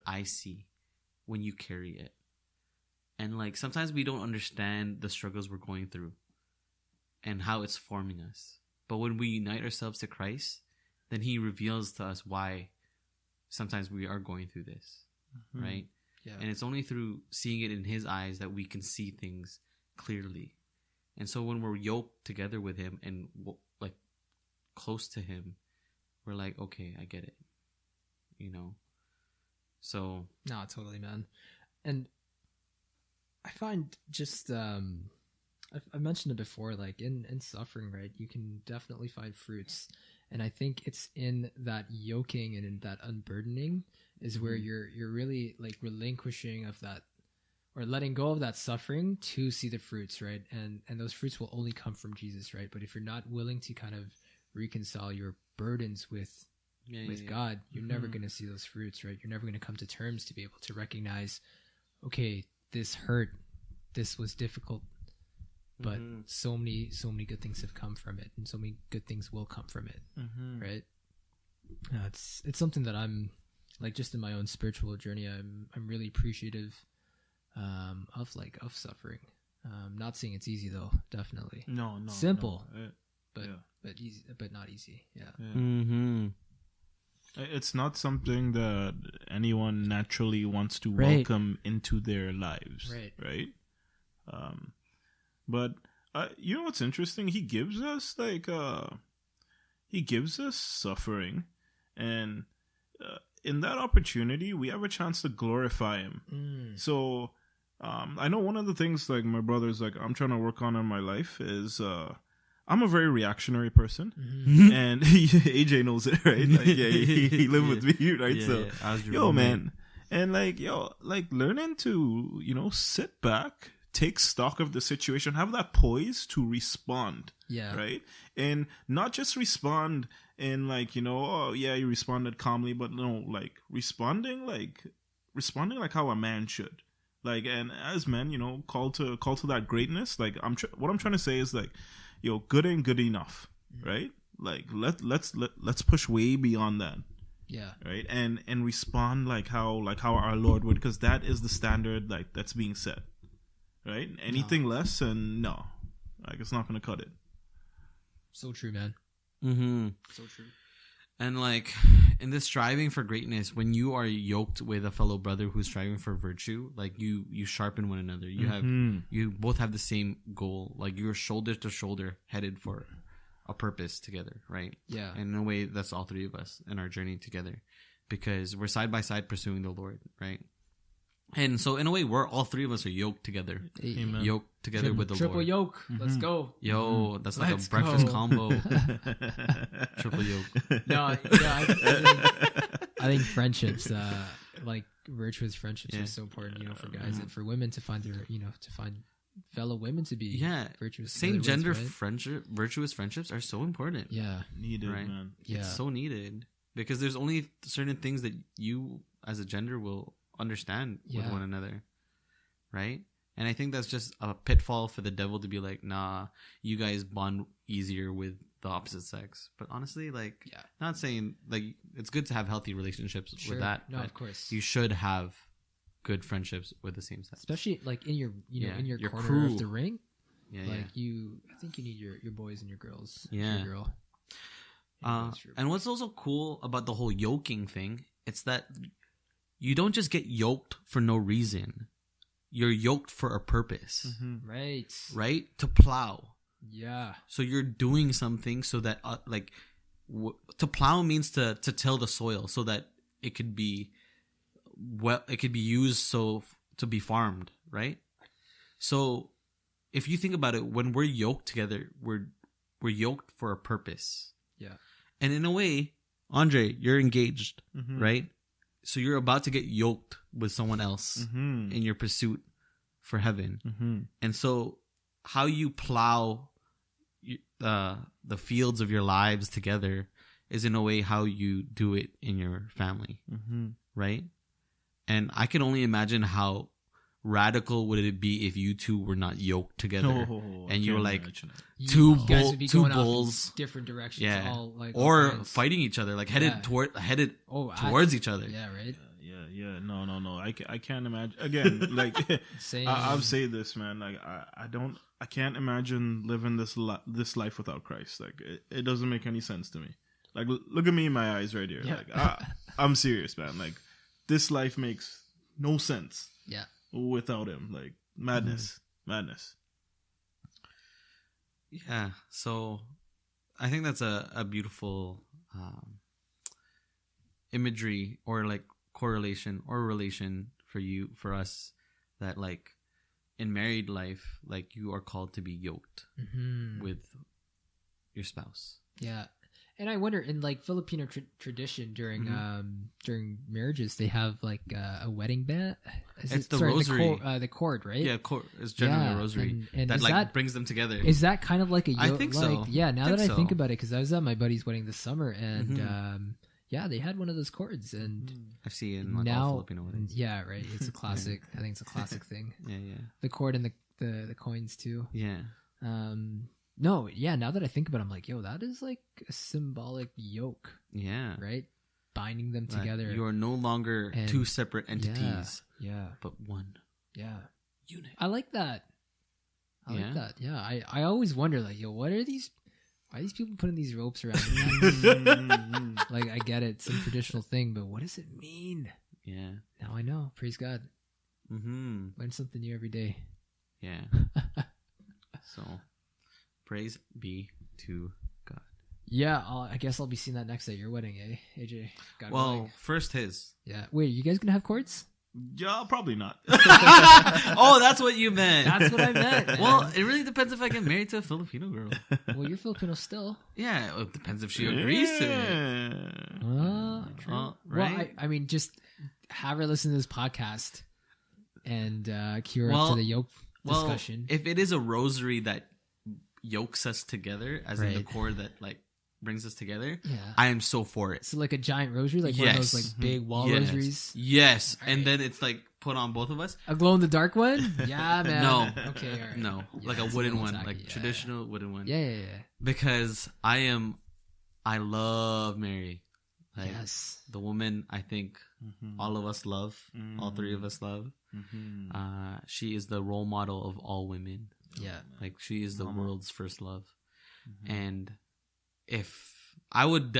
I see when you carry it. And like sometimes we don't understand the struggles we're going through and how it's forming us. But when we unite ourselves to Christ, then he reveals to us why sometimes we are going through this, right? Yeah. And it's only through seeing it in his eyes that we can see things clearly. And so when we're yoked together with him and like close to him, we're like, okay, I get it, you know? So. No, totally, man. And I find just, I've mentioned it before, like in suffering, right? You can definitely find fruits. And I think it's in that yoking and in that unburdening is where you're really like relinquishing of that or letting go of that suffering to see the fruits, right? And those fruits will only come from Jesus, right? But if you're not willing to kind of reconcile your burdens with God, you're never going to see those fruits, right? You're never going to come to terms to be able to recognize, okay, this hurt, this was difficult, but so many good things have come from it, and so many good things will come from it, right? It's something that I'm like, just in my own spiritual journey, I'm really appreciative of suffering. Not saying it's easy though, definitely. No, simple, no. But easy, but not easy. Yeah. Mm-hmm. It's not something that anyone naturally wants to welcome into their lives, right? But you know what's interesting? He gives us suffering, and in that opportunity, we have a chance to glorify him. So I know one of the things like my brother's like I'm trying to work on in my life is I'm a very reactionary person, and AJ knows it, right? Like, he lived with me, right? Man, and like learning to sit back, take stock of the situation, have that poise to respond, right? And not just respond in like you responded calmly, but no, like responding like how a man should, like, and as men, call to that greatness. Like what I'm trying to say is like, good ain't good enough, right? Like let's push way beyond that, right? And respond like how our Lord would, because that is the standard like that's being set, right? Anything less, and no, like it's not gonna cut it. So true, man. So true. And like in this striving for greatness, when you are yoked with a fellow brother who's striving for virtue, like you sharpen one another. You both have the same goal. Like you're shoulder to shoulder headed for a purpose together, right? Yeah. And in a way, that's all three of us in our journey together, because we're side by side pursuing the Lord, right? And so in a way, all three of us are yoked together. Amen. Yoked together with the triple Lord. yoke. Let's go. Yo, that's like a breakfast combo. Triple yoke. No, I think friendships, like virtuous friendships, are so important, for guys and for women to find their, to find fellow women to be virtuous. Same gender virtuous friendships are so important. Yeah. Needed, right? Man. Yeah. It's so needed, because there's only certain things that you as a gender will understand with one another, right? And I think that's just a pitfall for the devil to be like, nah, you guys bond easier with the opposite sex. But honestly, like, not saying like it's good to have healthy relationships with that. No, of course. You should have good friendships with the same sex, especially like in your in your corner crew of the ring. I think you need your boys and your girls. Yeah. Your girl. And what's also cool about the whole yoking thing, it's that you don't just get yoked for no reason. You're yoked for a purpose. Right? To plow. Yeah. So you're doing something so that, to plow means to till the soil so that it could be used to be farmed, right? So if you think about it, when we're yoked together, we're yoked for a purpose. Yeah. And in a way, Andre, you're engaged, right? So you're about to get yoked with someone else in your pursuit for heaven. And so how you plow the fields of your lives together is in a way how you do it in your family, right? And I can only imagine how radical would it be if you two were not yoked together and you were like two bulls, different directions, all like or fighting each other, like headed towards each other. Yeah, right. Yeah. No. I can't imagine. Again, like I've said this, man. Like I can't imagine living this life without Christ. Like it doesn't make any sense to me. Like look at me in my eyes right here. Yeah. Like I'm serious, man. Like this life makes no sense. Yeah. Without him, like madness. Yeah. So I think that's a beautiful imagery or like correlation or relation for us, that like in married life, like you are called to be yoked with your spouse. Yeah. And I wonder, in like Filipino tradition during marriages, they have like a wedding band. It's the rosary, the cord, right? Yeah, it's generally a rosary and that like that, brings them together. Is that kind of like a? I think so. Yeah, now that I think about it, because I was at my buddy's wedding this summer, and yeah, they had one of those cords, and I've seen it in like all Filipino weddings. Yeah, right. It's a classic. I think it's a classic thing. Yeah. The cord and the coins too. Yeah. No, yeah, now that I think about it, I'm like, yo, that is like a symbolic yoke. Yeah. Right? Binding them together. You are no longer two separate entities. Yeah. But one. Yeah. Unit. I like that. I like that. Yeah. I always wonder, like, yo, why are these people putting these ropes around them? Like, I get it. It's a traditional thing, but what does it mean? Yeah. Now I know. Praise God. Mm-hmm. Learn something new every day. Yeah. So... praise be to God. Yeah, I guess I'll be seeing that next at your wedding, eh, AJ? God willing. First his. Yeah. Wait, you guys gonna have cords? Yeah, probably not. Oh, that's what you meant. That's what I meant, man. Well, it really depends if I get married to a Filipino girl. Well, you're Filipino still. Yeah, it depends if she agrees to it. True. Right? Well, I mean, just have her listen to this podcast and cue her up to the yoke discussion. If it is a rosary that yokes us together, as in the cord that like brings us together, I am so for it. So like a giant rosary, like one of those like big wall rosaries. Yes, right. And then it's like put on both of us. A glow in the dark one? Yeah, man. No. Okay, all right. No, like a wooden one, like traditional wooden one. Yeah. Because I love Mary. Like, yes. The woman I think all of us love, all three of us love. She is the role model of all women. Yeah. Like she is the world's first love. And if I would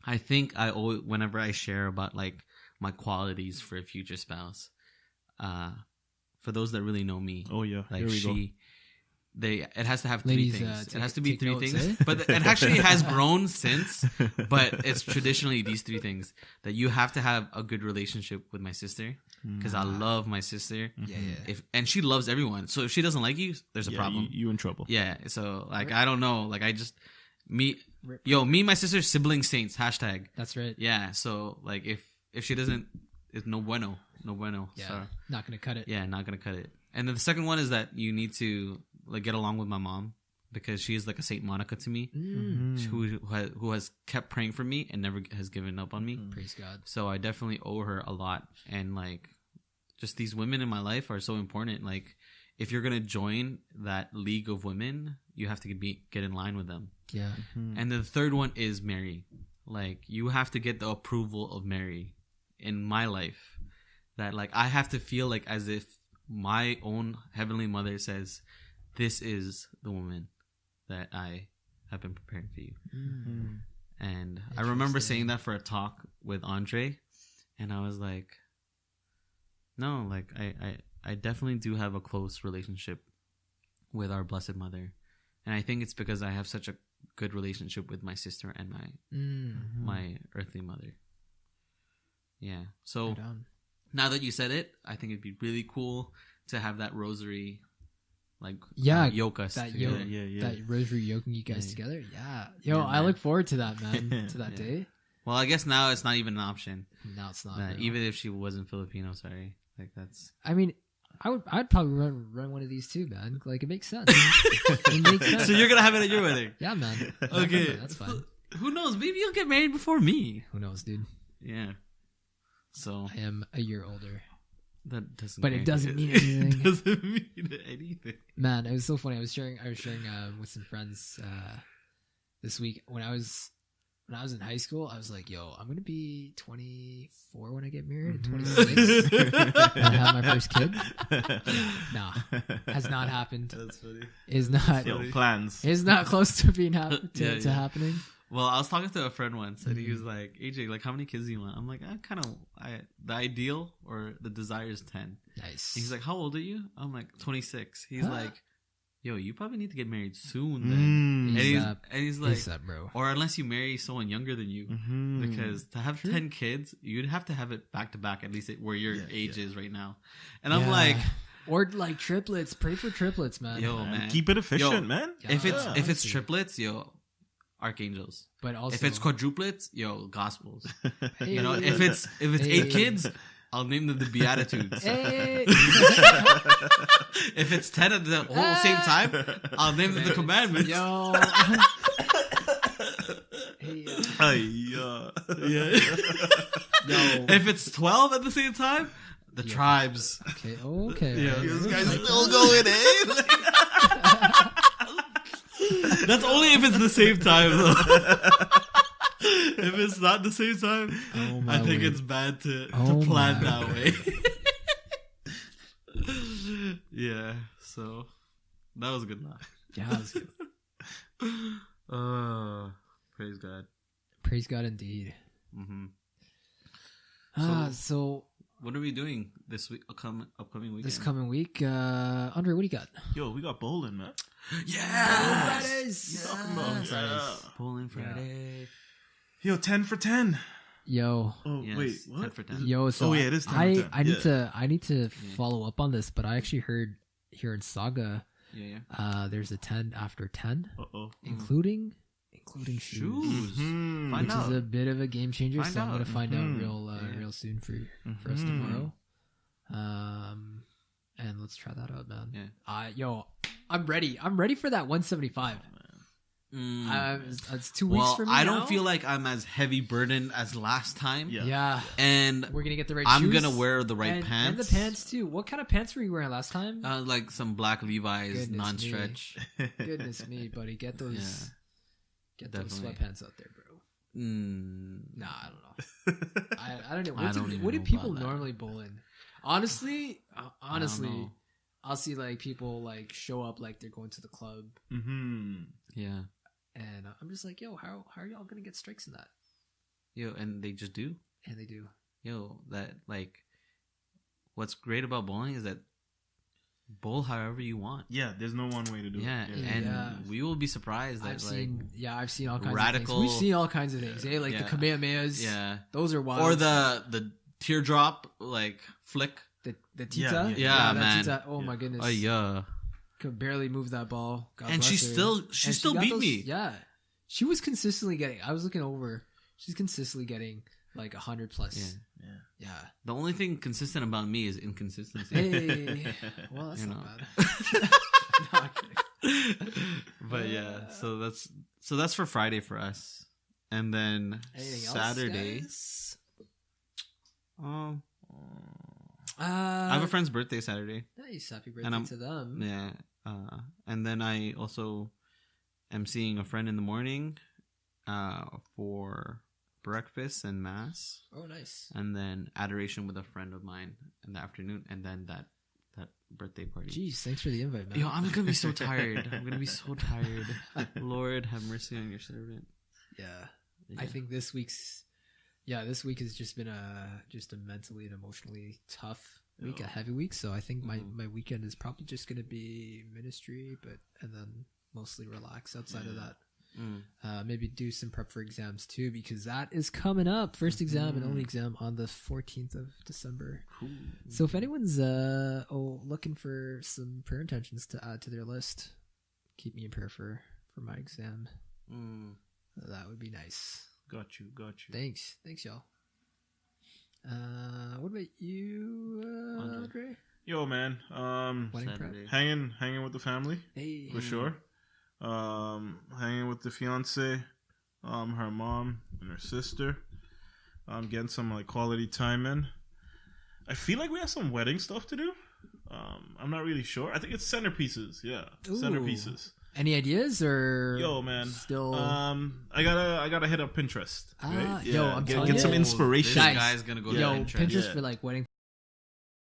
I think I always, whenever I share about like my qualities for a future spouse, for those that really know me, like it has to have three things. It has to be three things, but it actually has grown since. But it's traditionally these three things: that you have to have a good relationship with my sister, because I love my sister. Yeah. And she loves everyone. So if she doesn't like you, there's a problem. You in trouble. Yeah. So like I don't know. Like I just me and my sister sibling saints #. That's right. Yeah. So like if she doesn't, it's no bueno. Yeah. So, not gonna cut it. Yeah, not gonna cut it. And then the second one is that you need to like get along with my mom, because she is like a Saint Monica to me, who has kept praying for me and never has given up on me. Praise God. So I definitely owe her a lot. And like just these women in my life are so important. Like if you're gonna join that league of women, you have to get in line with them. Yeah. And then the third one is Mary. Like you have to get the approval of Mary in my life. That like I have to feel like as if my own Heavenly Mother says, this is the woman that I have been preparing for you. And I remember saying that for a talk with Andre, and I was like, no, like I definitely do have a close relationship with our Blessed Mother. And I think it's because I have such a good relationship with my sister and my earthly mother. Yeah. So right on. Now that you said it, I think it'd be really cool to have that rosary, like yoke us together. That rosary yoking you guys together. Yeah. Yo, I look forward to that, man. To that day. Well, I guess now it's not even an option. No, it's not. Even if she wasn't Filipino, sorry. Like that's. I mean, I'd probably run one of these too, man. Like it makes sense. It makes sense. So you're gonna have it at your wedding? Yeah, man. Okay, that's fine. Who knows? Maybe you'll get married before me. Who knows, dude? Yeah. So I am a year older. That doesn't. But it doesn't mean anything. It doesn't mean anything. Man, it was so funny. I was sharing with some friends this week when I was when I was in high school, I was like, yo, I'm going to be 24 when I get married and 26 and have my first kid. Nah, has not happened. That's funny. Is not plans. Is not close to being to happening. Well, I was talking to a friend once, and he was like, "AJ, like, how many kids do you want?" I'm like, the ideal or the desire is 10. Nice. And he's like, "How old are you?" I'm like, 26. He's like, "Yo, you probably need to get married soon then." And he's like, ASAP, bro. or unless you marry someone younger than you, because to have 10 kids, you'd have to have it back to back, at least where your age is right now. And I'm like, or like triplets. Pray for triplets, man. yo, man, keep it efficient, man. If it's triplets, yo, archangels. But also, if it's quadruplets, yo, gospels. Hey, you know, if it's 8 kids, I'll name them the Beatitudes. Hey. If it's 10 at the whole same time, I'll name them the commandments. Yo. Yeah. Yo. If it's 12 at the same time, the tribes. Okay. Okay. Yeah. This guy's still going in. That's only if it's the same time, though. If it's not the same time, I think it's bad to plan that way. Yeah, so that was a good laugh. Yeah, that was good. Praise God. Praise God indeed. So what are we doing this week? Upcoming weekend. This coming week, Andre, what do you got? Yo, we got bowling, man. Yeah, Fridays. Bowling Friday. Yo, 10 for 10. Yo. Oh yes, wait, what? 10 for 10. Yo, so it is 10 for 10. I need to follow up on this, but I actually heard here in Saga, there's a 10 after 10, including shoes. Find which out. is a bit of a game changer. Find so I'm out. gonna find out real soon for us tomorrow. And let's try that out, man. Yo, I'm ready. I'm ready for that 175. It's 2 weeks from now. I don't feel like I'm as heavy burdened as last time. Yeah. And we're gonna get the right I'm shoes. gonna wear the right pants. And the pants too. What kind of pants were you wearing last time? Like some black Levi's non-stretch. Goodness me, buddy. Get those those sweatpants out there, bro. Nah, I don't know. I don't know. What do people normally bowl in? Honestly, I'll see like people like show up like they're going to the club. Yeah. And I'm just like, yo, how are y'all gonna get strikes in that? Yo, and they just do. And they do. Yo, that like, what's great about bowling is that bowl however you want. Yeah, there's no one way to do it. And we will be surprised that I've seen all kinds radical, of things. We've seen all kinds of things. Like the Kamehamehas. Yeah, those are wild. Or the teardrop like flick. The tita. Yeah, man. Tita. Oh my goodness. Oh yeah. Could barely move that ball. God and she still beat me. Yeah, she was consistently getting. I was looking over. She's consistently getting like 100 plus. Yeah. The only thing consistent about me is inconsistency. Hey, well that's not bad. But yeah, so that's for Friday for us, and then Saturday. I have a friend's birthday Saturday. Nice, happy birthday to them. Yeah. And then I also am seeing a friend in the morning for breakfast and mass. Oh, nice. And then adoration with a friend of mine in the afternoon, and then that birthday party. Jeez, thanks for the invite, man. Yo, I'm gonna be so tired. Lord, have mercy on your servant. Yeah. I think this week has just been a mentally and emotionally tough week, a heavy week. So I think my weekend is probably just going to be ministry, and then mostly relax outside of that. Maybe do some prep for exams too, because that is coming up. First exam and only exam on the 14th of December. Cool. So if anyone's looking for some prayer intentions to add to their list, keep me in prayer for my exam. That would be nice. Got you. Thanks, y'all. What about you, Andre? Yo, man. Hanging with the family, for sure. Hanging with the fiance, her mom and her sister. Getting some like quality time in. I feel like we have some wedding stuff to do. I'm not really sure. I think it's centerpieces. Yeah, centerpieces. Any ideas or Yo, man, still? I gotta hit up Pinterest. Right? Yo, I'm telling get you, some inspiration. This guy's gonna go to Pinterest. Pinterest for like wedding